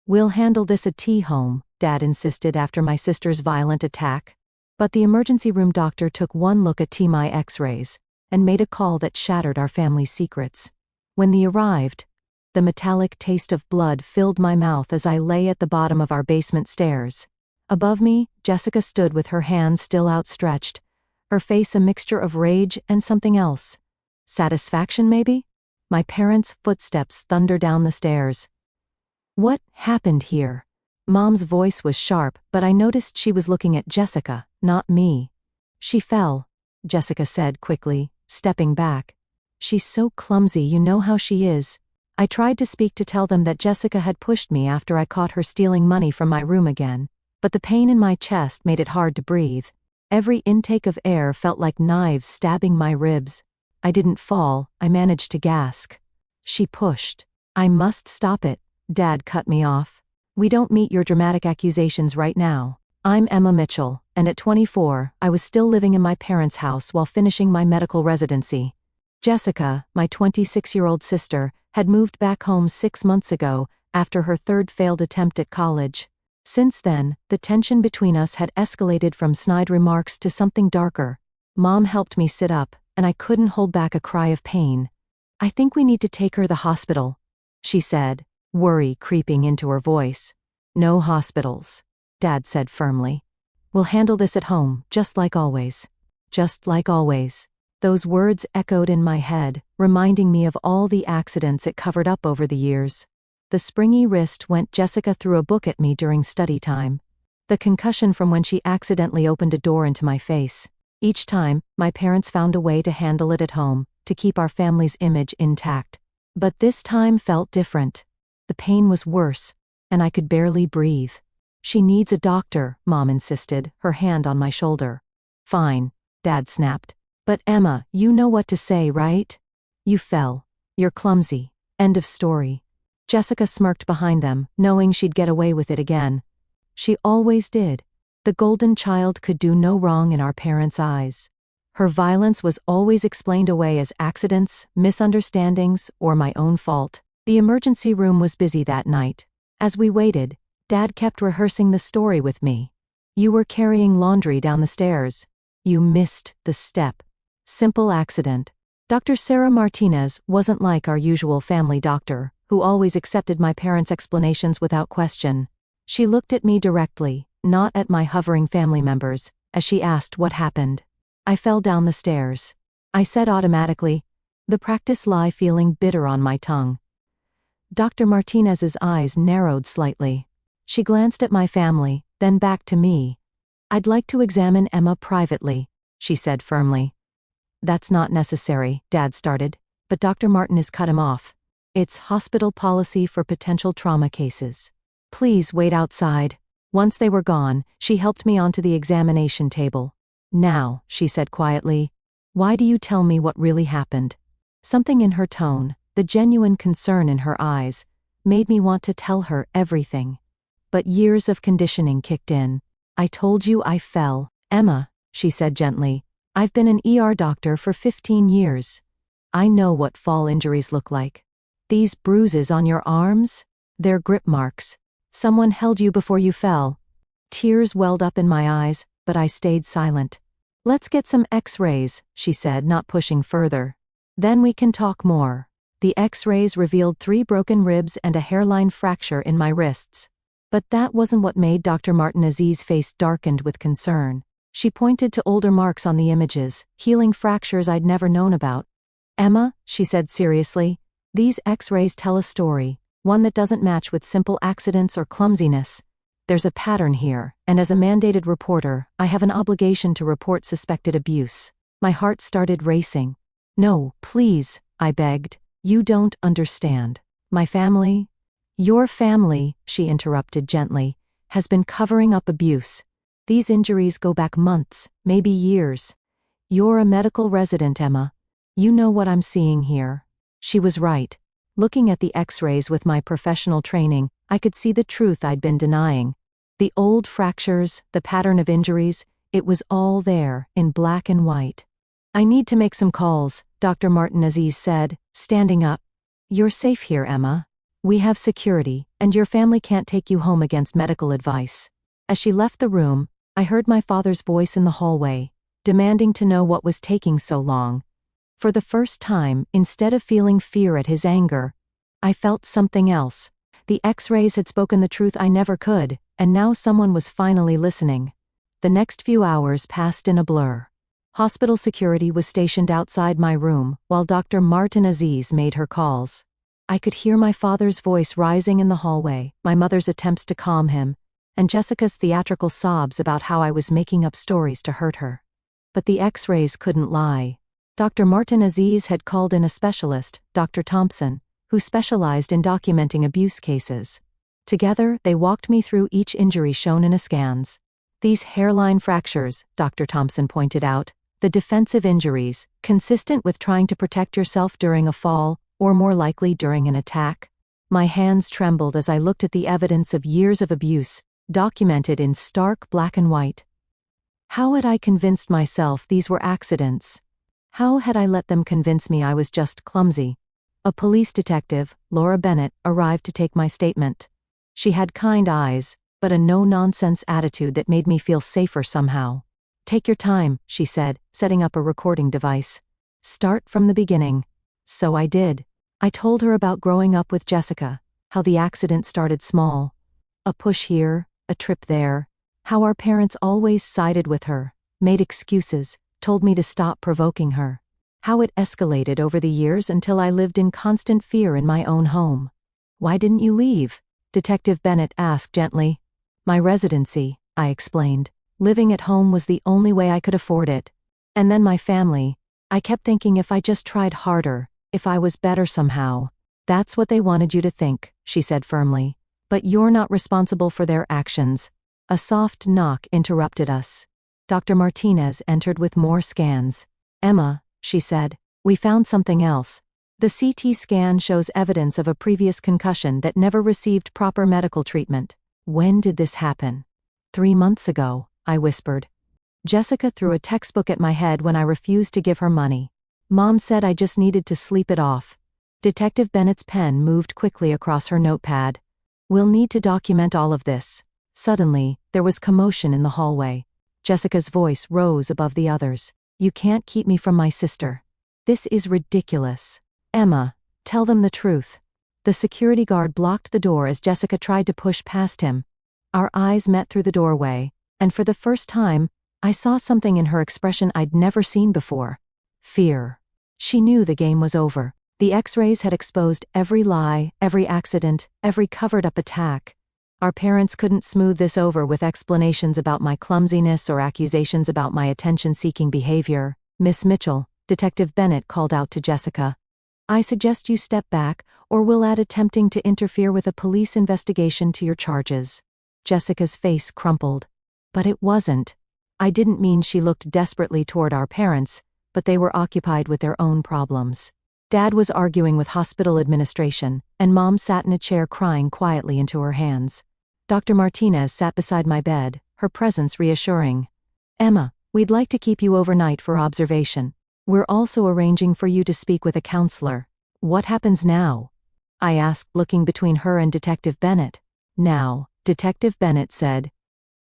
"We'll handle this at home," Dad insisted after my sister's violent attack. But the emergency room doctor took one look at my X-rays and made a call that shattered our family's secrets. When they arrived, the metallic taste of blood filled my mouth as I lay at the bottom of our basement stairs. Above me, Jessica stood with her hands still outstretched, her face a mixture of rage and something else. Satisfaction, maybe? My parents' footsteps thundered down the stairs. "What happened here?" Mom's voice was sharp, but I noticed she was looking at Jessica, not me. "She fell," Jessica said quickly, stepping back. "She's so clumsy, you know how she is." I tried to speak to tell them that Jessica had pushed me after I caught her stealing money from my room again, but the pain in my chest made it hard to breathe. Every intake of air felt like knives stabbing my ribs. I didn't fall, I managed to gasp. "She pushed. I must stop it." Dad cut me off. "We don't meet your dramatic accusations right now. I'm Emma Mitchell, and at 24, I was still living in my parents' house while finishing my medical residency. Jessica, my 26-year-old sister, had moved back home 6 months ago after her third failed attempt at college. Since then, the tension between us had escalated from snide remarks to something darker. Mom helped me sit up, and I couldn't hold back a cry of pain. "I think we need to take her to the hospital," she said, worry creeping into her voice. "No hospitals," Dad said firmly. "We'll handle this at home, just like always." Just like always. Those words echoed in my head, reminding me of all the accidents it covered up over the years. The springy wrist went Jessica threw a book at me during study time. The concussion from when she accidentally opened a door into my face. Each time, my parents found a way to handle it at home, to keep our family's image intact. But this time felt different. The pain was worse, and I could barely breathe. "She needs a doctor," Mom insisted, her hand on my shoulder. "Fine," Dad snapped. "But Emma, you know what to say, right? You fell. You're clumsy. End of story." Jessica smirked behind them, knowing she'd get away with it again. She always did. The golden child could do no wrong in our parents' eyes. Her violence was always explained away as accidents, misunderstandings, or my own fault. The emergency room was busy that night. As we waited, Dad kept rehearsing the story with me. "You were carrying laundry down the stairs. You missed the step. Simple accident." Dr. Sarah Martinez wasn't like our usual family doctor, who always accepted my parents' explanations without question. She looked at me directly, not at my hovering family members, as she asked what happened. "I fell down the stairs," I said automatically, the practice lie feeling bitter on my tongue. Dr. Martinez's eyes narrowed slightly. She glanced at my family, then back to me. "I'd like to examine Emma privately," she said firmly. "That's not necessary," Dad started, but Dr. Martinez cut him off. "It's hospital policy for potential trauma cases. Please wait outside." Once they were gone, she helped me onto the examination table. "Now," she said quietly, "why do you tell me what really happened?" Something in her tone, the genuine concern in her eyes, made me want to tell her everything. But years of conditioning kicked in. "I told you I fell, Emma," she said gently. "I've been an ER doctor for 15 years. I know what fall injuries look like. These bruises on your arms? They're grip marks. Someone held you before you fell." Tears welled up in my eyes, but I stayed silent. "Let's get some X-rays," she said, not pushing further. "Then we can talk more." The X-rays revealed 3 broken ribs and a hairline fracture in my wrists. But that wasn't what made Dr. Martinez's face darkened with concern. She pointed to older marks on the images, healing fractures I'd never known about. "Emma," she said seriously, "these X-rays tell a story, one that doesn't match with simple accidents or clumsiness. There's a pattern here, and as a mandated reporter, I have an obligation to report suspected abuse." My heart started racing. "No, please," I begged. "You don't understand. My family—" "Your family," she interrupted gently, "has been covering up abuse. These injuries go back months, maybe years. You're a medical resident, Emma. You know what I'm seeing here." She was right. Looking at the X-rays with my professional training, I could see the truth I'd been denying. The old fractures, the pattern of injuries, it was all there, in black and white. "I need to make some calls," Dr. Martinez said, standing up. "You're safe here, Emma. We have security, and your family can't take you home against medical advice. As she left the room, I heard my father's voice in the hallway, demanding to know what was taking so long. For the first time, instead of feeling fear at his anger, I felt something else. The X-rays had spoken the truth I never could, and now someone was finally listening. The next few hours passed in a blur. Hospital security was stationed outside my room, while Dr. Martin Aziz made her calls. I could hear my father's voice rising in the hallway, my mother's attempts to calm him, and Jessica's theatrical sobs about how I was making up stories to hurt her. But the X-rays couldn't lie. Dr. Martin Aziz had called in a specialist, Dr. Thompson, who specialized in documenting abuse cases. Together, they walked me through each injury shown in a scans. These hairline fractures, Dr. Thompson pointed out, the defensive injuries, consistent with trying to protect yourself during a fall, or more likely during an attack. My hands trembled as I looked at the evidence of years of abuse, documented in stark black and white. How had I convinced myself these were accidents? How had I let them convince me I was just clumsy? A police detective, Laura Bennett, arrived to take my statement. She had kind eyes, but a no-nonsense attitude that made me feel safer somehow. "Take your time," she said, setting up a recording device. "Start from the beginning." So I did. I told her about growing up with Jessica, how the accident started small. A push here, a trip there. How our parents always sided with her, made excuses, told me to stop provoking her. How it escalated over the years until I lived in constant fear in my own home. "Why didn't you leave?" Detective Bennett asked gently. "My residency," I explained. "Living at home was the only way I could afford it. And then my family. I kept thinking if I just tried harder, if I was better somehow." "That's what they wanted you to think," she said firmly. "But you're not responsible for their actions." A soft knock interrupted us. Dr. Martinez entered with more scans. "Emma," she said, "we found something else. The CT scan shows evidence of a previous concussion that never received proper medical treatment." "When did this happen?" 3 months ago, I whispered. "Jessica threw a textbook at my head when I refused to give her money. Mom said I just needed to sleep it off." Detective Bennett's pen moved quickly across her notepad. "We'll need to document all of this." Suddenly, there was commotion in the hallway. Jessica's voice rose above the others. "You can't keep me from my sister. This is ridiculous. Emma, tell them the truth." The security guard blocked the door as Jessica tried to push past him. Our eyes met through the doorway, and for the first time, I saw something in her expression I'd never seen before. Fear. She knew the game was over. The X-rays had exposed every lie, every accident, every covered-up attack. Our parents couldn't smooth this over with explanations about my clumsiness or accusations about my attention-seeking behavior. "Miss Mitchell," Detective Bennett called out to Jessica. "I suggest you step back, or we'll add attempting to interfere with a police investigation to your charges." Jessica's face crumpled. But it wasn't. I didn't mean she looked desperately toward our parents, but they were occupied with their own problems. Dad was arguing with hospital administration, and Mom sat in a chair crying quietly into her hands. Dr. Martinez sat beside my bed, her presence reassuring. "Emma, we'd like to keep you overnight for observation. We're also arranging for you to speak with a counselor." "What happens now?" I asked, looking between her and Detective Bennett. "Now," Detective Bennett said,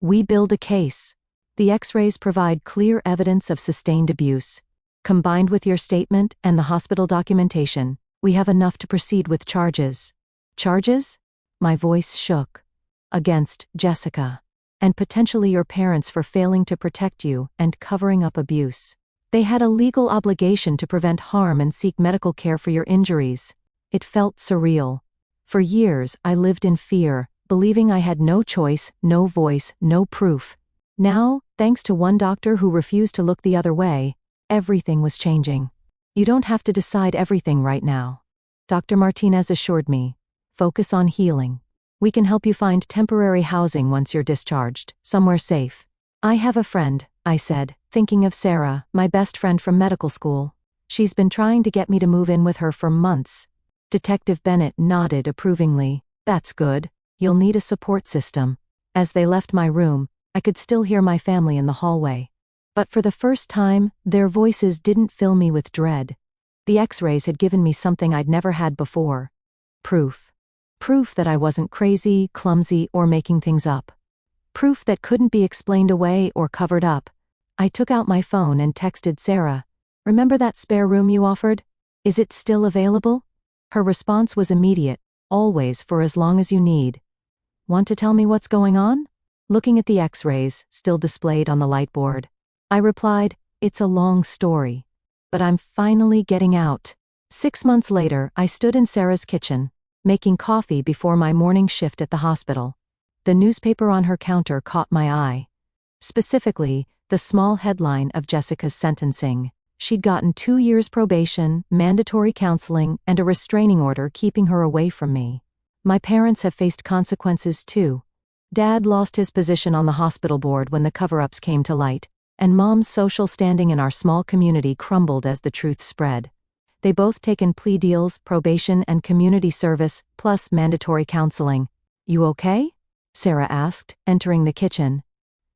"we build a case. The X-rays provide clear evidence of sustained abuse. Combined with your statement and the hospital documentation, we have enough to proceed with charges." "Charges?" My voice shook. "Against Jessica. And potentially your parents for failing to protect you and covering up abuse. They had a legal obligation to prevent harm and seek medical care for your injuries." It felt surreal. For years, I lived in fear, believing I had no choice, no voice, no proof. Now, thanks to one doctor who refused to look the other way, everything was changing. "You don't have to decide everything right now," Dr. Martinez assured me. "Focus on healing. We can help you find temporary housing once you're discharged, somewhere safe." "I have a friend," I said, thinking of Sarah, my best friend from medical school. "She's been trying to get me to move in with her for months." Detective Bennett nodded approvingly. "That's good. You'll need a support system." As they left my room, I could still hear my family in the hallway. But for the first time, their voices didn't fill me with dread. The X-rays had given me something I'd never had before. Proof. Proof that I wasn't crazy, clumsy, or making things up. Proof that couldn't be explained away or covered up. I took out my phone and texted Sarah. "Remember that spare room you offered? Is it still available?" Her response was immediate. "Always, for as long as you need." "Want to tell me what's going on?" Looking at the x-rays, still displayed on the light board. I replied, "It's a long story. But I'm finally getting out." 6 months later, I stood in Sarah's kitchen, making coffee before my morning shift at the hospital. The newspaper on her counter caught my eye. Specifically, the small headline of Jessica's sentencing. She'd gotten 2 years probation, mandatory counseling, and a restraining order keeping her away from me. My parents have faced consequences too. Dad lost his position on the hospital board when the cover-ups came to light, and Mom's social standing in our small community crumbled as the truth spread. They both taken plea deals, probation, and community service, plus mandatory counseling. "You okay?" Sarah asked, entering the kitchen.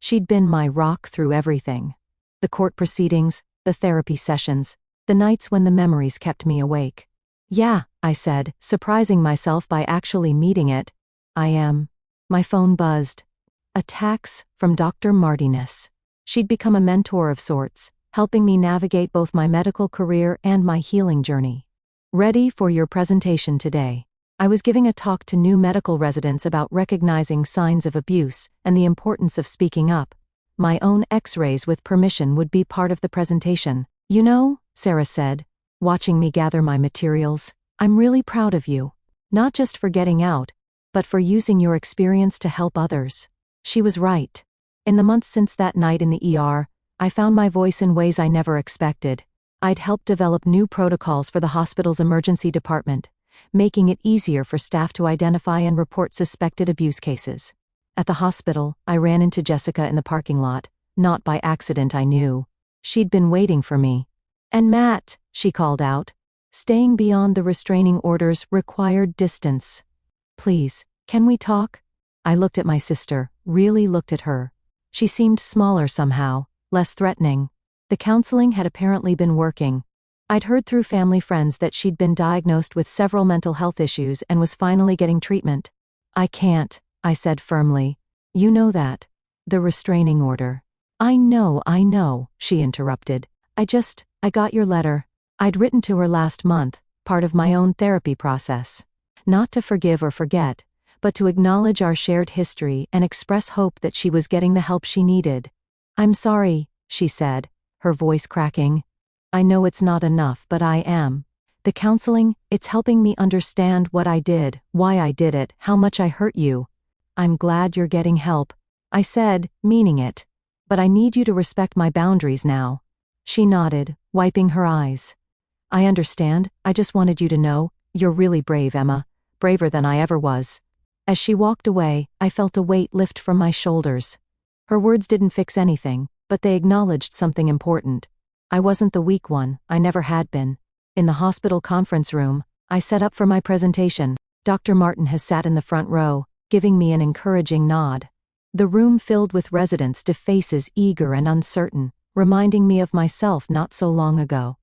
She'd been my rock through everything. The court proceedings, the therapy sessions, the nights when the memories kept me awake. "Yeah," I said, surprising myself by actually meeting it. "I am." My phone buzzed. A text from Dr. Martinez. She'd become a mentor of sorts, helping me navigate both my medical career and my healing journey. "Ready for your presentation today." I was giving a talk to new medical residents about recognizing signs of abuse and the importance of speaking up. My own x-rays with permission would be part of the presentation. "You know," Sarah said, watching me gather my materials, "I'm really proud of you. Not just for getting out, but for using your experience to help others." She was right. In the months since that night in the ER, I found my voice in ways I never expected. I'd helped develop new protocols for the hospital's emergency department, making it easier for staff to identify and report suspected abuse cases. At the hospital, I ran into Jessica in the parking lot, not by accident I knew. She'd been waiting for me. "And Matt," she called out. Staying beyond the restraining orders required distance. "Please, can we talk?" I looked at my sister, really looked at her. She seemed smaller somehow, less threatening. The counseling had apparently been working. I'd heard through family friends that she'd been diagnosed with several mental health issues and was finally getting treatment. "I can't," I said firmly. "You know that. The restraining order." I know," she interrupted. I got your letter. I'd written to her last month, part of my own therapy process. Not to forgive or forget, but to acknowledge our shared history and express hope that she was getting the help she needed. "I'm sorry," she said, her voice cracking. "I know it's not enough, but I am. The counseling, it's helping me understand what I did, why I did it, how much I hurt you. I'm glad you're getting help," I said, meaning it. "But I need you to respect my boundaries now." She nodded, wiping her eyes. "I understand. I just wanted you to know, you're really brave, Emma. Braver than I ever was." As she walked away, I felt a weight lift from my shoulders. Her words didn't fix anything, but they acknowledged something important. I wasn't the weak one, I never had been. In the hospital conference room, I set up for my presentation. Dr. Martin has sat in the front row, giving me an encouraging nod. The room filled with residents to faces eager and uncertain, reminding me of myself not so long ago.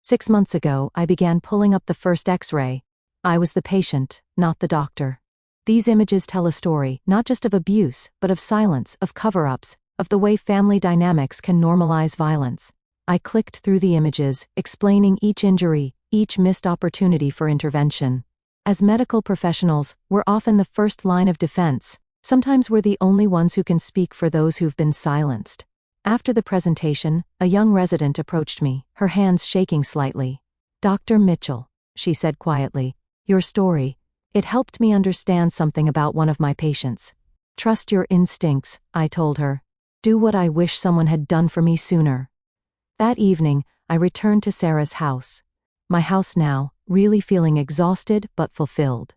6 months ago, I began pulling up the first x-ray. I was the patient, not the doctor. These images tell a story, not just of abuse, but of silence, of cover-ups, of the way family dynamics can normalize violence. I clicked through the images, explaining each injury, each missed opportunity for intervention. As medical professionals, we're often the first line of defense. Sometimes we're the only ones who can speak for those who've been silenced. After the presentation, a young resident approached me, her hands shaking slightly. "Dr. Mitchell," she said quietly, "your story, it helped me understand something about one of my patients." "Trust your instincts," I told her. "Do what I wish someone had done for me sooner." That evening, I returned to Sarah's house. My house now, really feeling exhausted but fulfilled.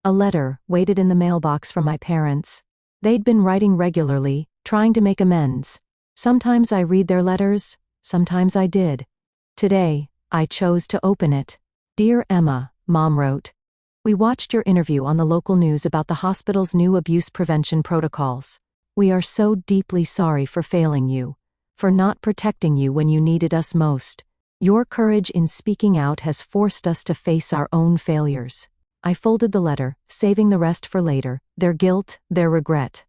A letter waited in the mailbox from my parents. They'd been writing regularly, trying to make amends. Sometimes I read their letters, sometimes I did. Today, I chose to open it. "Dear Emma," Mom wrote. "We watched your interview on the local news about the hospital's new abuse prevention protocols. We are so deeply sorry for failing you, for not protecting you when you needed us most. Your courage in speaking out has forced us to face our own failures. I folded the letter, saving the rest for later, their guilt, their regret.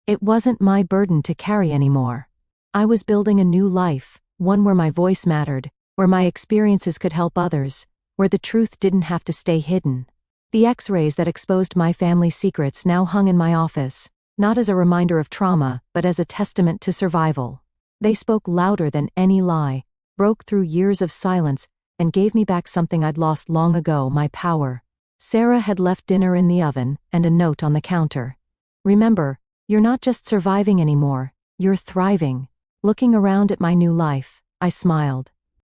It wasn't my burden to carry anymore. I was building a new life, one where my voice mattered, where my experiences could help others, where the truth didn't have to stay hidden. The X-rays that exposed my family's secrets now hung in my office, not as a reminder of trauma, but as a testament to survival. They spoke louder than any lie, broke through years of silence, and gave me back something I'd lost long ago, my power. Sarah had left dinner in the oven, and a note on the counter. Remember, you're not just surviving anymore, you're thriving. Looking around at my new life, I smiled.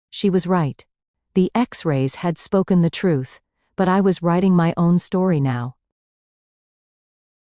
She was right. The X-rays had spoken the truth, but I was writing my own story now.